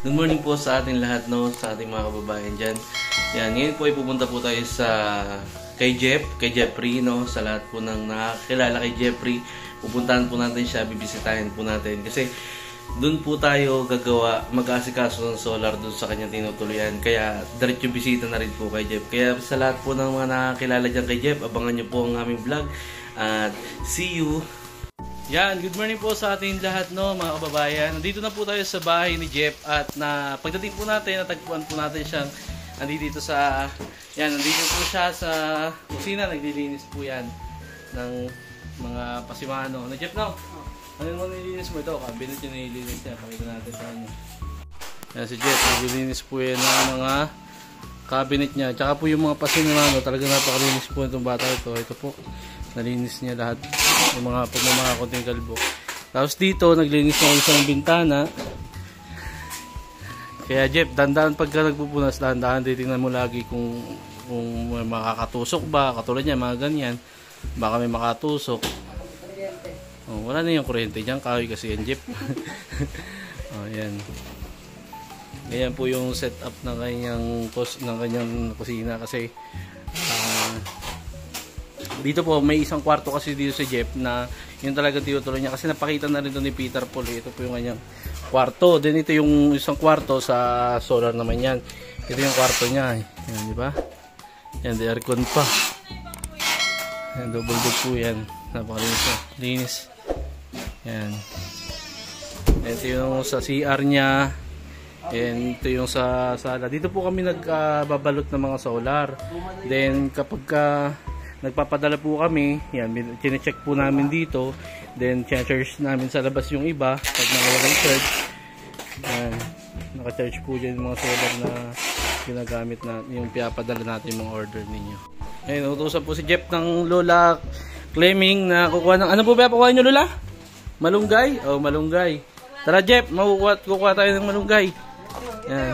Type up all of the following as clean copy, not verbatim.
Good morning po sa ating lahat, no, sa ating mga kababayan dyan. Yan, ngayon po ay pupunta po tayo sa kay Jeffrey, no, sa lahat po ng nakakilala kay Jeffrey. Pupuntahan po natin siya, bibisitahin po natin kasi doon po tayo gagawa, mag-aasikaso ng solar doon sa kanyang tinutuluyan. Kaya diretso bisita na rin po kay Jeff. Kaya sa lahat po ng mga nakakilala dyan kay Jeff, abangan nyo po ang aming vlog at see you. Yan, good morning po sa ating lahat, no, mga kababayan. Nandito na po tayo sa bahay ni Jeff at pagdating po natin, natagpuan po natin siyang nandito sa, yan, nandito po siya sa kusina, naglilinis po yan ng mga pasimano. Na Jeff, no? Ano naman nililinis mo ito? Cabinet yung nililinis niya, pakita natin sa kanya. Yan si Jeff, naglilinis po yan ng mga cabinet niya. Tsaka po yung mga pasimano, talaga napakalinis po itong bata ito. Ito po, nalinis niya lahat. Yung mga konting kalbo. Tapos dito, naglinis na isang bintana. Kaya Jeff, dandan pagka nagpupunas, dandan titingnan mo lagi kung may makakatusok ba. Katulad niya, mga ganyan. Baka may makatusok. Oh, wala na yung kuryente dyan. Kahoy kasi yan, Jeff. Oh, yan. Ganyan po yung setup ng kanyang kusina kasi dito po may isang kwarto kasi dito si Jeff na yun talaga tinutuloy niya kasi napakita na rin ito ni Peter Paul. Ito po yung kanyang kwarto. Then ito yung isang kwarto sa solar naman yan. Ito yung kwarto niya. Yan, di ba? Yan, the aircon pa. Yan, double bed po yan. Napakalinis na. Linis. Yan. Ito yung sa CR niya. And ito yung sa sala. Dito po kami nagbabalot ng mga solar. Then kapag nagpapadala po kami, yan, chine-check po namin dito. Then charge namin sa labas yung iba pag nakawalang charge. Yan, naka-charge po dyan yung mga solar na ginagamit na yung pinapadala natin yung mga order ninyo. Ayun, utusan po si Jeff ng Lola Clemming na kukuha ng, ano po ba kukuha nyo, Lola? Malunggay? Oh, malunggay. Tara Jeff, kukuha tayo ng malunggay. Yan.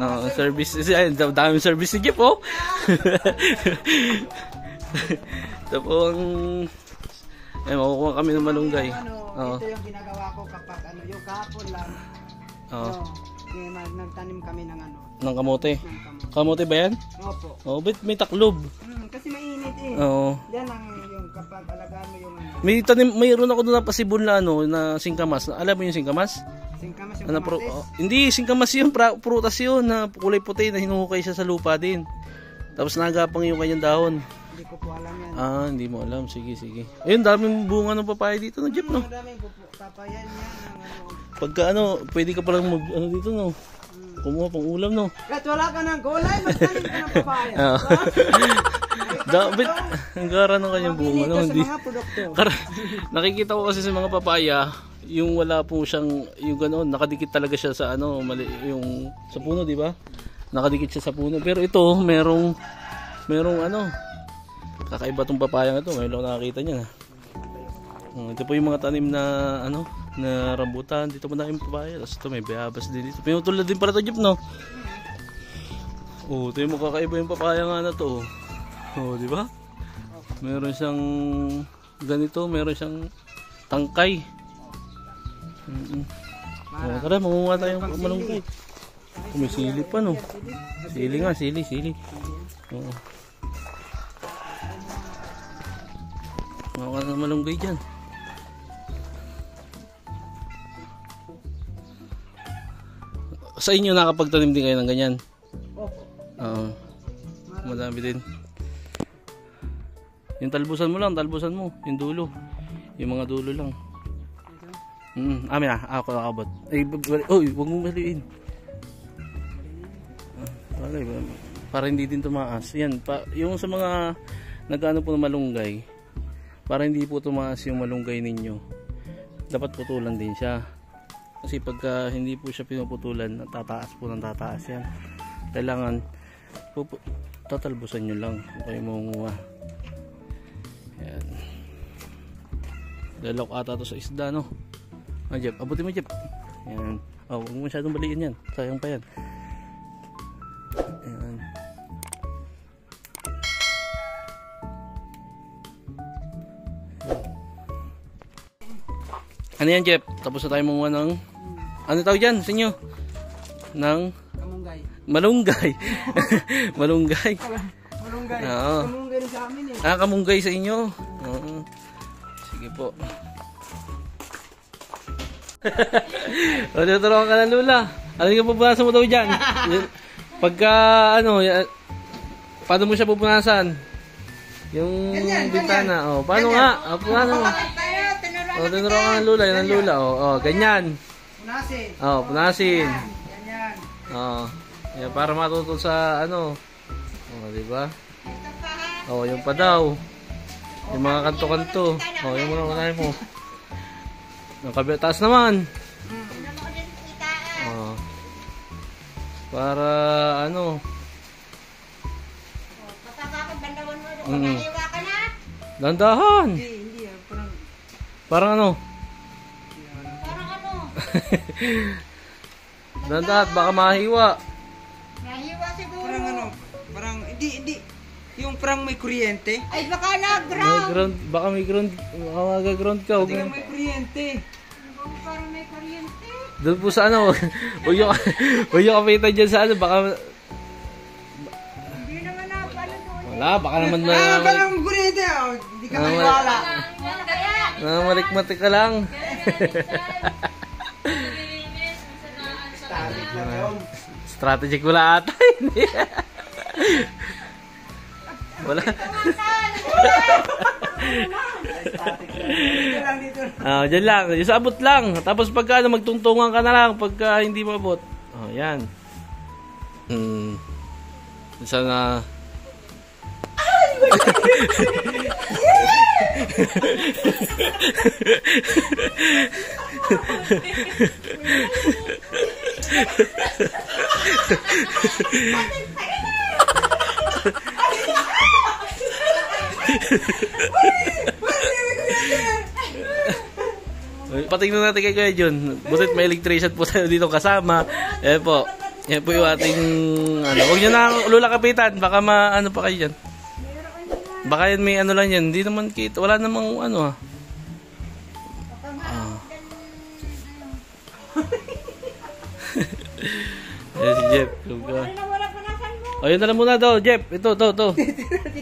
Oh, service. Ay, daming service si Jeff, oh. Ito po ang makukuha kami ng malunggay. Ito yung ginagawa ko kapag yung kahapon lang. Nagtanim kami ng ng kamote. Kamote ba yan? Opo. Oh, but may taklob. Kasi mainit eh. Oo. Yan ang yung kapag alagaan mo yung mayroon ako doon na pasibol na na singkamas. Alam mo yung singkamas? Singkamas yung kamatis? Hindi, singkamas yung prutas yun na kulay puti na hinuhukay siya sa lupa din. Tapos nagapang yung kanyang dahon. Hindi ko po alam yan. Hindi mo alam. Sige. Ayun, daming bunga ng papaya dito, no, Jeff, no? Daming papaya yan. Pagka pwede ka palang dito, no? Kumuha pang ulam, no? Kahit wala ka ng gulay, magtanim ka ng papaya. Dapat, ang gara ng kanyang bunga, no? Hindi. Sa mga produkto. Nakikita ko kasi sa mga papaya, yung wala po siyang, yung gano'n, nakadikit talaga siya sa yung sa puno, di ba? Nakadikit siya sa puno. Pero ito, merong kakaiba tong papaya ito. Ngayon lang nakakita niya na. Ito po yung mga tanim na na rambutan. Dito pa na yung papaya. Tapos ito may bayabas din dito. Pinutulad din pala ito, Jeep, no? Oh, ito yung kakaiba yung papaya nga na to. Oh, di ba? Meron siyang ganito, meron siyang tangkay. Oh, tara, mangunga tayong malunggay. May sili pa, no? Sili nga, sili. Oo. Mga na malunggay dyan. Sa inyo nakapagtanim din kayo ng ganyan? Opo. Oo. Madami din. Yung talbusan mo. Yung dulo. Yung mga dulo lang. Amin ako nakabot. Huwag mong maliin. Para hindi din tumaas. Yan, yung sa mga nag-ano po ng malunggay, para hindi po tumaas yung malunggay ninyo, dapat putulan din siya. Kasi pagka hindi po siya pinuputulan, tataas po ng tataas yan. Kailangan tatalbusan nyo lang. Okay mo yan. Lalok ata to sa isda, no? Jeff, abutin mo, Jeff. Yan. Huwag mo masyadong baliin yan. Sayang pa yan. Yan. Ano yan, Jeff? Tapos na tayo mumuha ng ano tawag dyan sa inyo? ng Kamunggay. malunggay. Malunggay. Kamunggay. Oo. Kamunggay rin sa amin eh. Ah, kamunggay sa inyo. Oo. Sige po. O, tinuturuan ka ng lula. Ano yung pupunasan mo daw dyan? Pagka, ano, paano mo siya pupunasan? Yung bintana. O, paano nga? O, paano? O, tinuturuan ka ng lula. Yan ang lula. O, ganyan. Punasin. O, punasin. Ganyan. O, yan, para matuto sa, ano. O, diba? O, yung pa daw. Yung mga kanto-kanto. O, yung mga unahin mo. Ang kabila taas naman. Oh. Para ano? Dandahan. Hindi. Parang ano? Dandahan, baka mahiwa. Nahiwa siguro. Parang ano? Parang, hindi. Yung parang may kuryente. Ay, baka May nag-ground. ground, baka may ground, baka mag-ground ka. Hindi may kuryente. Parang may kuryente. Doon po sa ano, huwag yung kapitan dyan sa ano, baka, Hindi naman na pala doon. wala, baka naman Parang kuryente. Oh. Hindi ka maniwala. Kaya, matik-matik ka lang. Strategic wala ata. Hindi. Wala. Dito lang, dito lang. Dyan lang. Yung sa abot lang. Tapos pagka ano, magtungtungan ka na lang pagka hindi mabot. Oh, yan. Sana. Patingnan natin kay Kuya Jun. Butit may electrician po tayo dito kasama. Yan po. Yan po yung ating ano. Huwag nyo na lula kapitan. Baka ano pa kayo dyan. Baka yan may ano lang yan. Hindi naman kita. Wala namang ano ha. Yan si Jeff. wala punasan mo. O yun na lang muna daw Jeff. Ito.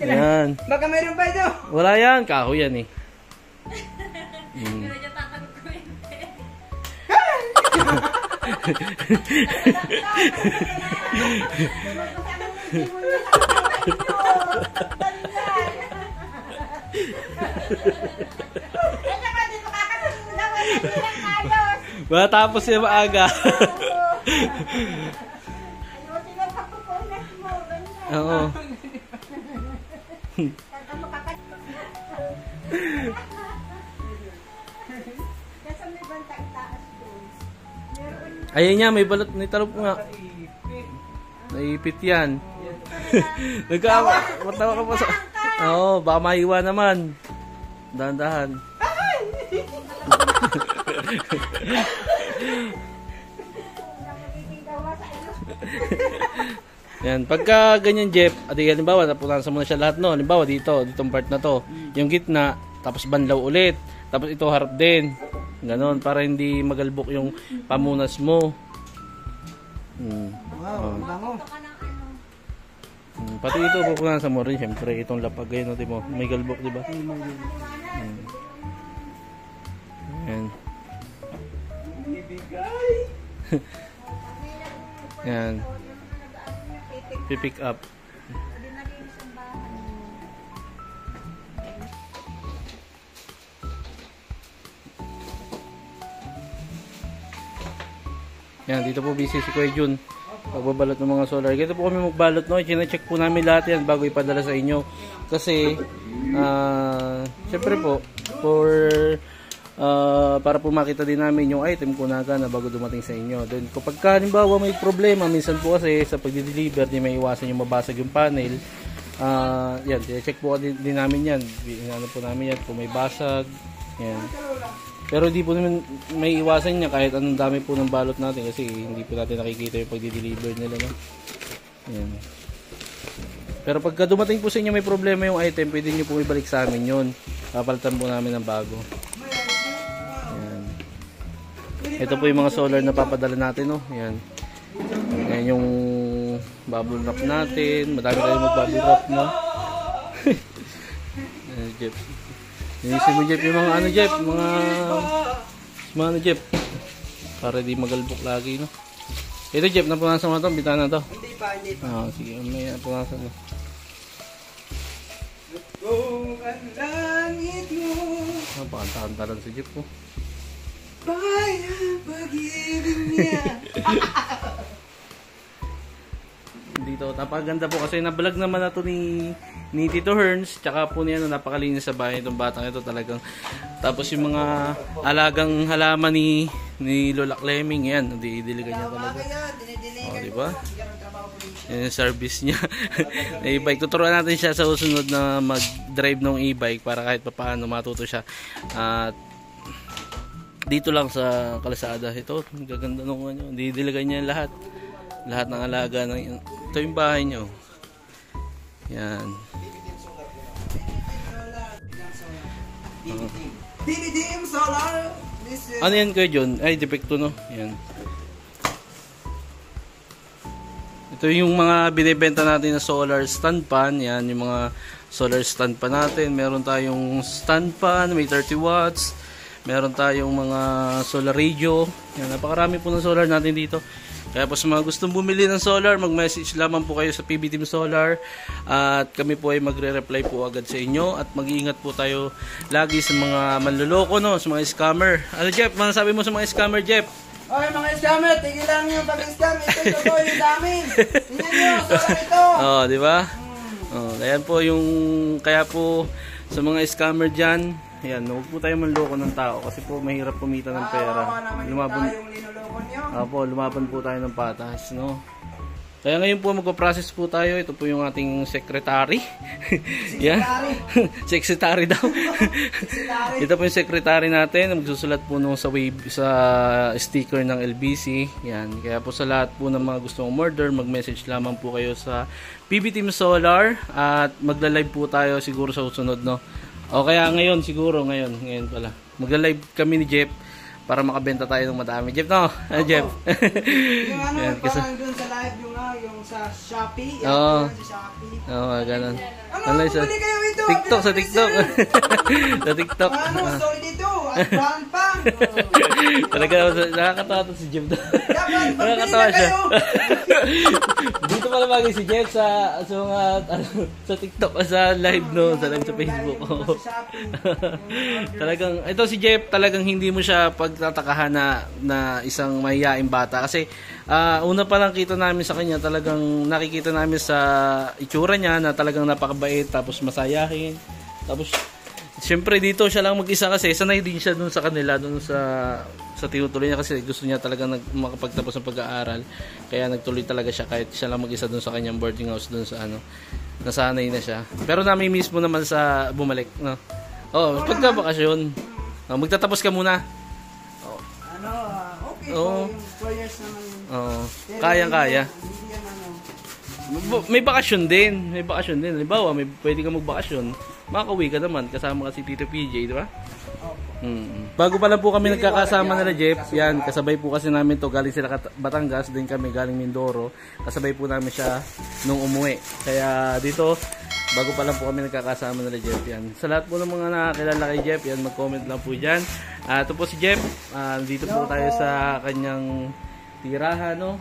Yan. Baka mayroon pa ito. Wala yan. Kahoy yan eh. Matapos siya maaga. Oo. Ayun niya, may balot. May talop nga. Naipit yan. Matawa ka pa sa... Oo, baka mahiwa naman. Dahan-dahan. Yan, pagka ganyan Jeff, adi halimbawa napunasan mo na siya lahat no. Halimbawa dito, ditong part na to, yung gitna, tapos banlaw ulit, tapos ito harap din. Ganon para hindi magalbok yung pamunas mo. Wow, bango. Pati ito pupunasan mo rin syempre itong lapag ayun, di mo, may galbok, di ba? Yan. Yan. Pipick up. Yan, dito po busy si Kuya Jun. Pagbabalot ng mga solar. Dito po kami magbalot, no? Chine-check po namin lahat yan bago ipadala sa inyo. Kasi, syempre po, para po makita din namin yung item kung na bago dumating sa inyo. Then, kapag halimbawa may problema, minsan po kasi sa pagdi-deliver, di may iwasan yung mabasag yung panel. Yan, check po din namin yan. Ano po namin yan, kung may basag. Yan. Pero hindi po naman may iwasan niya kahit anong dami po ng balot natin kasi hindi po natin nakikita yung pagdi-deliver nila. No? Yan. Pero pagka dumating po sa inyo may problema yung item, pwede nyo po ibalik sa amin yun. Papalitan po namin ng bago. Yan. Ito po yung mga solar na papadala natin. No? Yan. Ayan yung bubble wrap natin. Madami tayong mag-bubble wrap na. Ayan, Jeff. Linisin mo, Jeff, yung mga ano, Jeff. Mga ano, Jeff. Para di magalbok lagi, no? Ito, Jeff, napunasan mo na ito. Bitahan na ito. Hindi pa. Sige, may napunasan mo. Kung ang langit mo Pakanta-kanta lang si Jeff, po. bayang pag-ibig niya. Dito, napaganda po kasi nabalag naman na to ni Tito Herns, tsaka po niya napakalinis sa bahay itong batang ito talagang. Tapos yung mga alagang halaman ni Lola Clemming, yan, didiligan niya talaga. Oh, di ba? Yan yung service niya. E-bike. Tuturuan natin siya sa susunod na mag-drive ng e-bike para kahit papaano matuto siya. At dito lang sa kalsada ito, gaganda nung ano, didiligan niya lahat ng alaga ng ito yung bahay niyo. Yan. Dididim solar. Ano yan kayo, John? Ay, defecto, no? Yan. Ito yung mga binibenta natin na solar stand pan. Yan, yung mga solar stand pan natin. Meron tayong stand pan, may 30 watts. Meron tayong mga solar radio. Yan, napakarami po ng solar natin dito. Kaya po sa mga gustong bumili ng solar, mag-message lamang po kayo sa PB Team Solar. At kami po ay magre-reply po agad sa inyo. At mag-iingat po tayo lagi sa mga manloloko, no? Sa mga scammer. Ano, Jeff? Ano sabi mo sa mga scammer, Jeff? Oy, mga scammer, tigilan niyo pag-scam. Ito po yung dami. Tingnan niyo, solar ito. Oh, di ba? Oh, ayan po yung kaya po sa mga scammer diyan, ayan, huwag po tayo manloko ng tao kasi po mahirap kumita ng pera. Lumaban. Lumaban po tayo ng patas, no? Kaya ngayon po magpo-process po tayo. Ito po yung ating secretary. Yan. Secretary daw. Ito po yung secretary natin. Magsusulat po nung sa sticker ng LBC. Yan. Kaya po sa lahat po ng mga gustong umorder, mag-message lamang po kayo sa PB Team Solar at magla-live po tayo siguro sa susunod, no? O kaya ngayon siguro, ngayon pala. Magla-live kami ni Jeff para makabenta tayo ng madami. Jeff, no? Jeff. Yung ano, Yan, parang dun sa live yung sa Shopee. Oo. Sa Shopee. Oo, ganun. Ano, bumili kayo ito. TikTok, sa TikTok. Sa TikTok. Ano, solid ito. At brand pa. Talaga, nakakatawa to si Jeff. Dapat Nakakatawa magbili na siya. kayo. Dito pala bagay si Jeff sa mga, sa TikTok, sa live, no? Sa live sa Facebook. Sa Shopee. Talagang, ito si Jeff, talagang hindi mo siya pagtatakahan na isang mahihaing bata. Kasi, una pa lang kita namin sa kanya, talagang nakikita namin sa itsura niya na talagang napakabait, tapos masayahin. Tapos, siyempre dito siya lang mag-isa kasi sanay din siya dun sa kanila, dun sa tinutuloy niya kasi gusto niya talagang makapagtapos ng pag-aaral. Kaya nagtuloy talaga siya kahit siya lang mag-isa dun sa kanyang boarding house dun sa ano. Nasanay na siya. Pero nami-miss mo naman sa bumalik, no? Oh, pagka bakasyon. Oh, magtatapos ka muna. Oh. Ano, okay Oo. po. Yung players naman yun. Oh, Pero kayang-kaya. Hindi yan ano. May bakasyon din. May bakasyon din. Halimbawa, pwede ka magbakasyon. Makakauwi ka naman kasama ka si Tito PJ, di ba? Bago pa lang po kami nagkakasama nila Jeff, yan, kasabay po kasi namin to, galing sila Batangas, din kami galing Mindoro, kasabay po namin siya nung umuwi. Kaya dito, bago pa lang po kami nagkakasama nila Jeff, yan. Sa lahat po ng mga nakakilala kay Jeff, yan, mag-comment lang po dyan. Ito po si Jeff, dito po tayo sa kanyang tirahan, no?